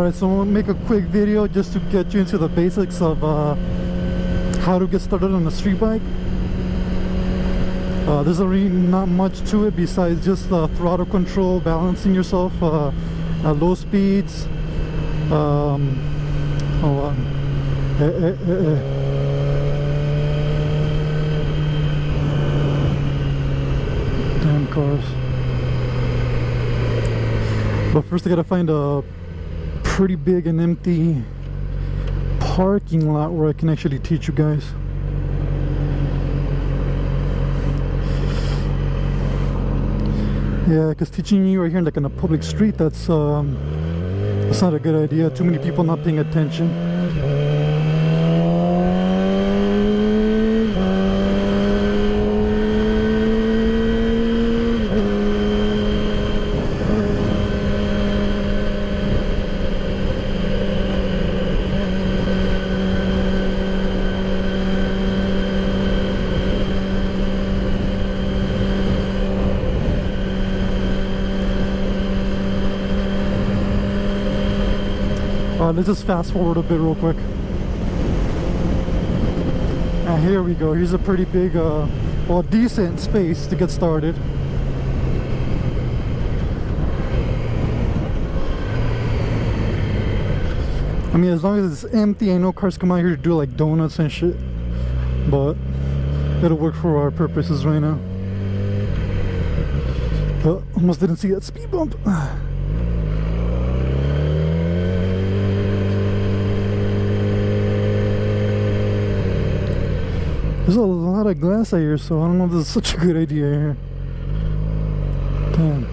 Alright, so I'm gonna make a quick video just to get you into the basics of how to get started on a street bike. There's really not much to it besides just throttle control, balancing yourself at low speeds. Hold on. Damn cars. But first I gotta find a pretty big and empty parking lot where I can actually teach you guys. Yeah, because teaching you right here like on a public street, that's not a good idea. Too many people not paying attention. Let's just fast forward a bit real quick. And here we go. Here's a pretty big, well, decent space to get started. I mean, as long as it's empty, I know cars come out here to do like donuts and shit, but it'll work for our purposes right now. Almost didn't see that speed bump. There's a lot of glass out here, so I don't know if this is such a good idea here. Damn.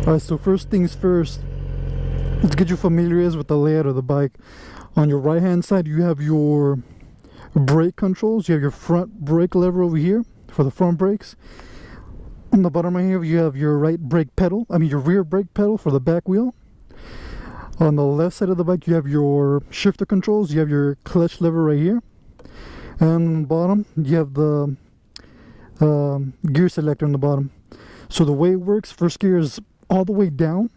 Alright, so first things first, let's get you familiarized with the layout of the bike. On your right hand side, you have your brake controls. You have your front brake lever over here for the front brakes. On the bottom right here, you have your right brake pedal. I mean your rear brake pedal for the back wheel. On the left side of the bike, you have your shifter controls. You have your clutch lever right here. And on the bottom, you have the gear selector on the bottom. So the way it works, first gear is all the way down.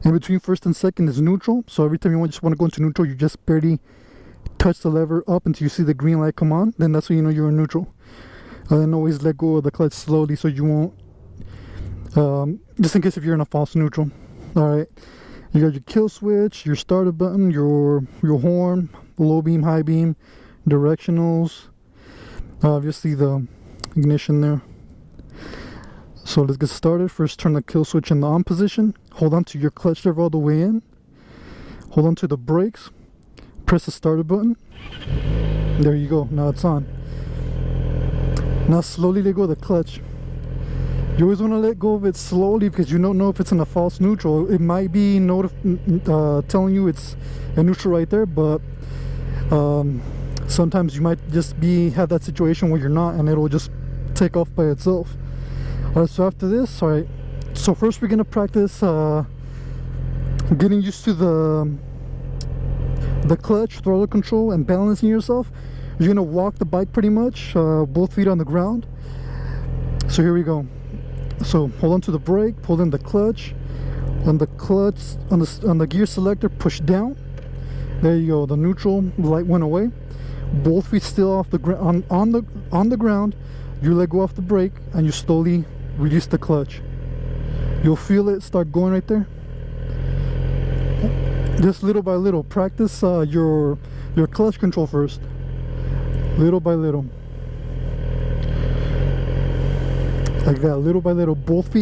In between first and second is neutral. So every time you just want to go into neutral, you just barely touch the lever up until you see the green light come on. Then that's when you know you're in neutral. And then always let go of the clutch slowly so you won't, just in case if you're in a false neutral. Alright. You got your kill switch, your starter button, your horn, low beam, high beam, directionals, obviously the ignition there. So let's get started. First, turn the kill switch in the on position. Hold on to your clutch lever all the way in. Hold on to the brakes. Press the starter button. There you go. Now it's on. Now slowly let go of the clutch. You always want to let go of it slowly because you don't know if it's in a false neutral. It might be telling you it's a neutral right there, but sometimes you might just have that situation where you're not, and it'll just take off by itself. Alright, so after this, alright, so first we're going to practice getting used to the clutch, throttle control, and balancing yourself. You're going to walk the bike pretty much, both feet on the ground. So here we go. So hold on to the brake, pull in the clutch, on the gear selector, push down. There you go. The neutral light went away. Both feet still off the ground. On the ground, you let go off the brake and you slowly release the clutch. You'll feel it start going right there. Just little by little. Practice your clutch control first. Little by little. Like that, little by little. Both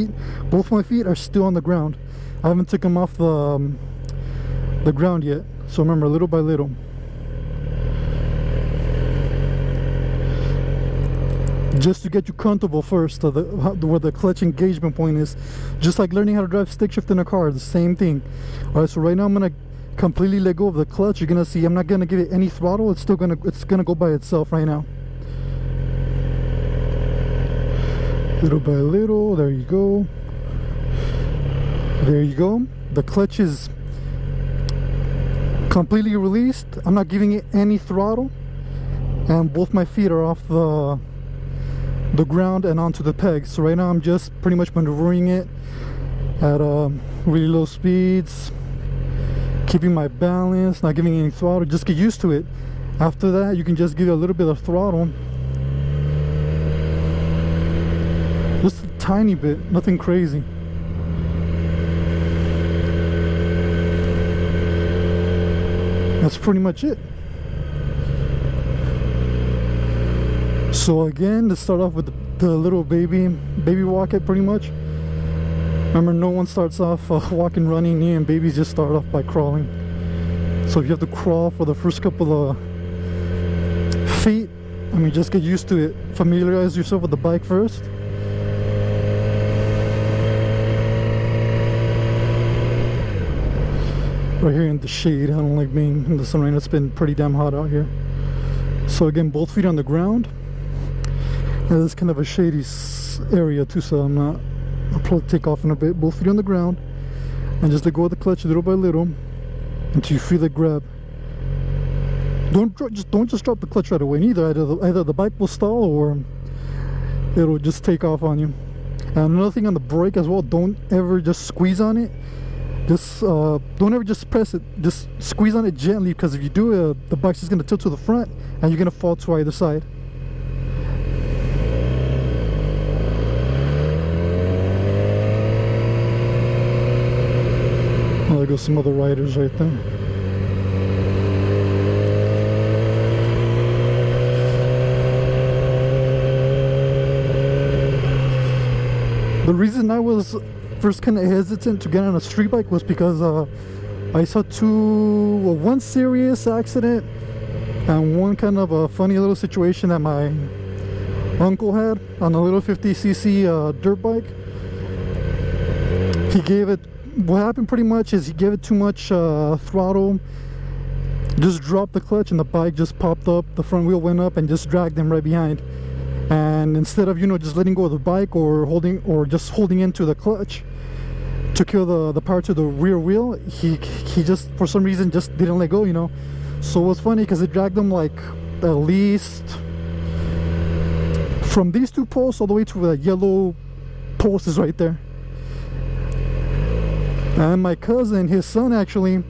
my feet are still on the ground. I haven't taken them off the ground yet. So remember, little by little. Just to get you comfortable first, where the clutch engagement point is. Just like learning how to drive stick shift in a car, the same thing. Alright, so right now I'm gonna completely let go of the clutch. You're gonna see I'm not gonna give it any throttle. It's gonna go by itself right now. Little by little, there you go. There you go. The clutch is completely released. I'm not giving it any throttle. And both my feet are off the the ground and onto the pegs. So right now I'm just pretty much maneuvering it at really low speeds, keeping my balance, not giving any throttle. Just get used to it. After that, you can just give it a little bit of throttle, just a tiny bit, nothing crazy. That's pretty much it. So again, to start off with the little baby walk it pretty much. Remember, no one starts off walking, running in, and babies just start off by crawling. So if you have to crawl for the first couple of feet, I mean, just get used to it. Familiarize yourself with the bike first. Right here in the shade, I don't like being in the sun right now. It's been pretty damn hot out here. So again, both feet on the ground. And it's kind of a shady area too, so I'll probably take off in a bit. Both feet on the ground, and just let go of the clutch little by little until you feel it grab. Don't just drop the clutch right away. Either the bike will stall or it'll just take off on you. And another thing on the brake as well, don't ever just squeeze on it. Just don't ever just press it. Just squeeze on it gently, because if you do, the bike's just gonna tilt to the front and you're gonna fall to either side. Oh, there goes some other riders right there. The reason I was first kind of hesitant to get on a street bike was because I saw one serious accident and one kind of a funny little situation that my uncle had on a little 50cc dirt bike. What happened pretty much is he gave it too much throttle, just dropped the clutch, and the bike just popped up, the front wheel went up and just dragged him right behind. And instead of, just letting go of the bike or just holding into the clutch to kill the power to the rear wheel, he just for some reason just didn't let go, So it was funny because it dragged him like at least from these two posts all the way to the yellow post is right there. And my cousin, his son actually,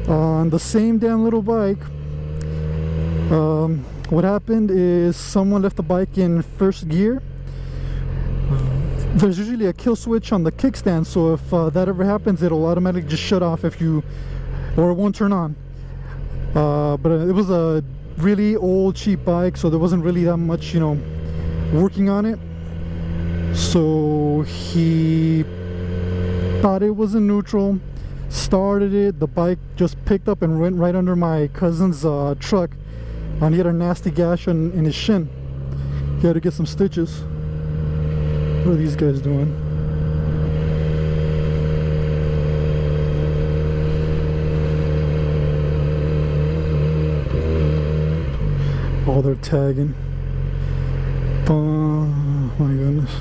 on the same damn little bike, what happened is someone left the bike in first gear. There's usually a kill switch on the kickstand, so if that ever happens, it'll automatically just shut off or it won't turn on. But it was a really old, cheap bike, so there wasn't really that much, working on it. So he thought it was in neutral, started it, the bike just picked up and went right under my cousin's truck, and he had a nasty gash in his shin. He had to get some stitches. What are these guys doing? Oh, they're tagging. Oh my goodness.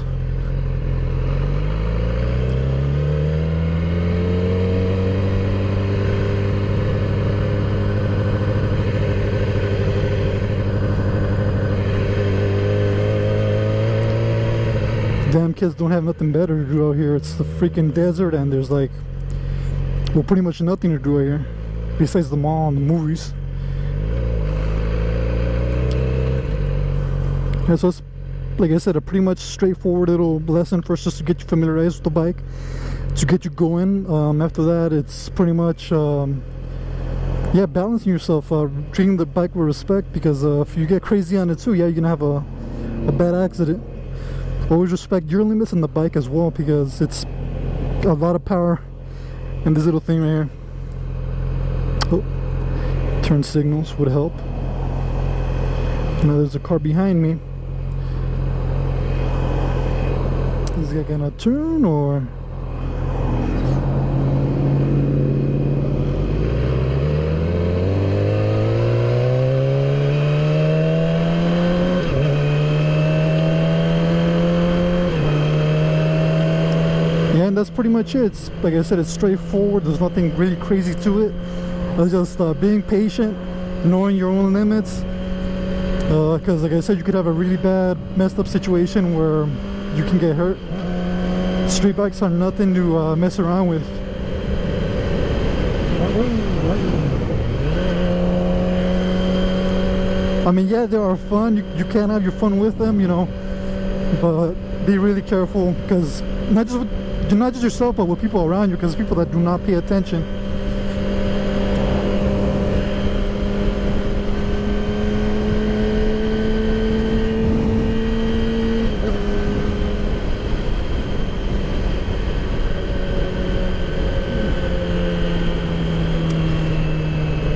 Damn kids don't have nothing better to do out here. It's the freaking desert, and there's pretty much nothing to do out here besides the mall and the movies. Yeah, so it's, like I said, a pretty much straightforward little lesson first, just to get you familiarized with the bike, to get you going. After that, it's pretty much balancing yourself, treating the bike with respect, because if you get crazy on it too, you're gonna have a bad accident. Always respect your limits on the bike as well, because it's a lot of power in this little thing right here. Oh, turn signals would help. Now there's a car behind me. Is this guy gonna turn or? And that's pretty much it. It's, like I said, it's straightforward. There's nothing really crazy to it. It's just being patient, knowing your own limits, because like I said, you could have a really bad messed up situation where you can get hurt. Street bikes are nothing to mess around with. I mean, yeah, they are fun. You can have your fun with them, you know, but be really careful, because not just yourself, but with people around you, because people that do not pay attention.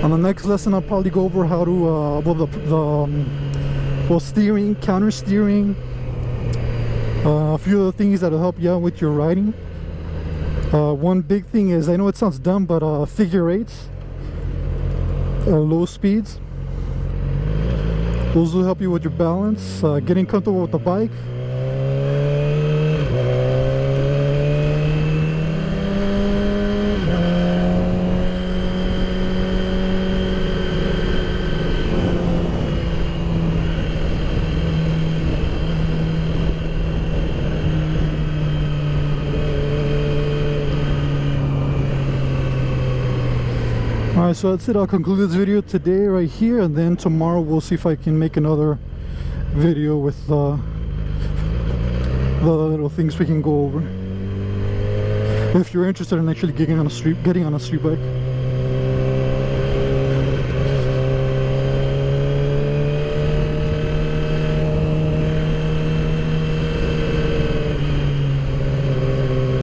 On the next lesson, I'll probably go over how to steering, counter steering, a few other things that'll help you out with your riding. One big thing is, I know it sounds dumb, but figure eights, low speeds, those will help you with your balance, getting comfortable with the bike. Alright, so that's it. I'll conclude this video today right here, and then tomorrow we'll see if I can make another video with the little things we can go over, if you're interested in actually getting on a street bike.